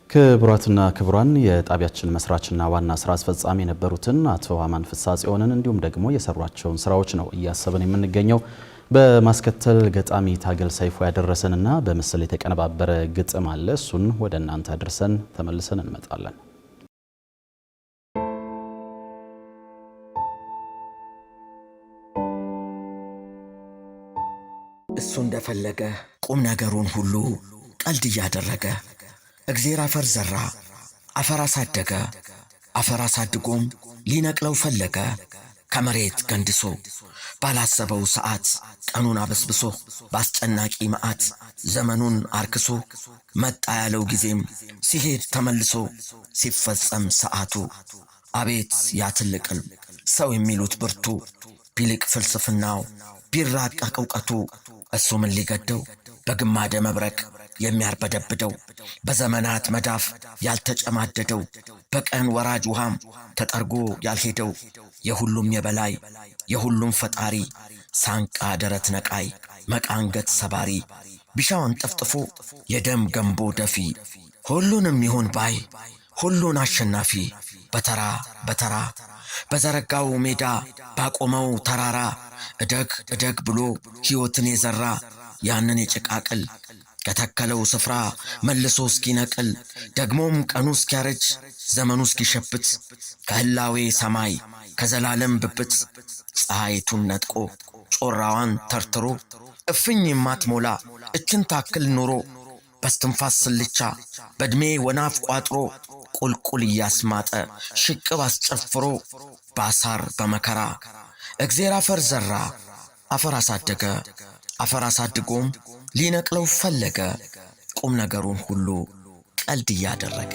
ክቡራትና ክቡራን የጣቢያችን መስራችና ዋና ስራ አስፈጻሚ የነበሩትን አቶ አማን ፍሳጽዮንን እንዲሁም ደግሞ የሰሯቸውን ስራዎች ነው እያሰብን የምንገኘው። በማስከተል ገጣሚ ታገል ሰይፉ ያደረሰንና በምስል የተቀነባበረ ግጥም አለ። እሱን ወደ እናንተ አድርሰን ተመልሰን እንመጣለን። እሱ እንደፈለገ ቁም ነገሩን ሁሉ ቀልድ ያደረገ እግዚአብሔር አፈር ዘራ አፈር አሳደገ አፈር አሳድጎም ሊነቅለው ፈለገ ከመሬት ገንድሶ ባላሰበው ሰዓት ቀኑን አበስብሶ ባስጨናቂ መዓት ዘመኑን አርክሶ መጣ ያለው ጊዜም ሲሄድ ተመልሶ ሲፈጸም ሰዓቱ አቤት ያ ትልቅን ሰው የሚሉት ብርቱ ቢልቅ ፍልስፍናው ቢራቀቅ ዕውቀቱ እሱ ምን ሊገደው በግማደ መብረቅ የሚያርበደብደው በዘመናት መዳፍ ያልተጨማደደው በቀን ወራጅ ውሃም ተጠርጎ ያልሄደው የሁሉም የበላይ የሁሉም ፈጣሪ ሳንቃ ደረት ነቃይ መቃንገት ሰባሪ ቢሻውን ጠፍጥፎ የደም ገንቦ ደፊ ሁሉንም ይሁን ባይ ሁሉን አሸናፊ በተራ በተራ በዘረጋው ሜዳ ባቆመው ተራራ እደግ እደግ ብሎ ሕይወትን የዘራ ያንን የጭቃቅል ከተከለው ስፍራ መልሶ እስኪነቅል ደግሞም ቀኑ እስኪያረጅ ዘመኑ እስኪሸብት ከህላዌ ሰማይ ከዘላለም ብብት ፀሐይቱን ነጥቆ ጮራዋን ተርትሮ እፍኝ የማትሞላ እችን ታክል ኑሮ በስትንፋስ ስልቻ በእድሜ ወናፍ ቋጥሮ ቁልቁል እያስማጠ ሽቅብ አስጨፍሮ ባሳር በመከራ እግዚአብሔር አፈር ዘራ አፈር አሳደገ አፈር አሳድጎም ሊነቅለው ፈለገ ቁም ነገሩን ሁሉ ቀልድ ያደረገ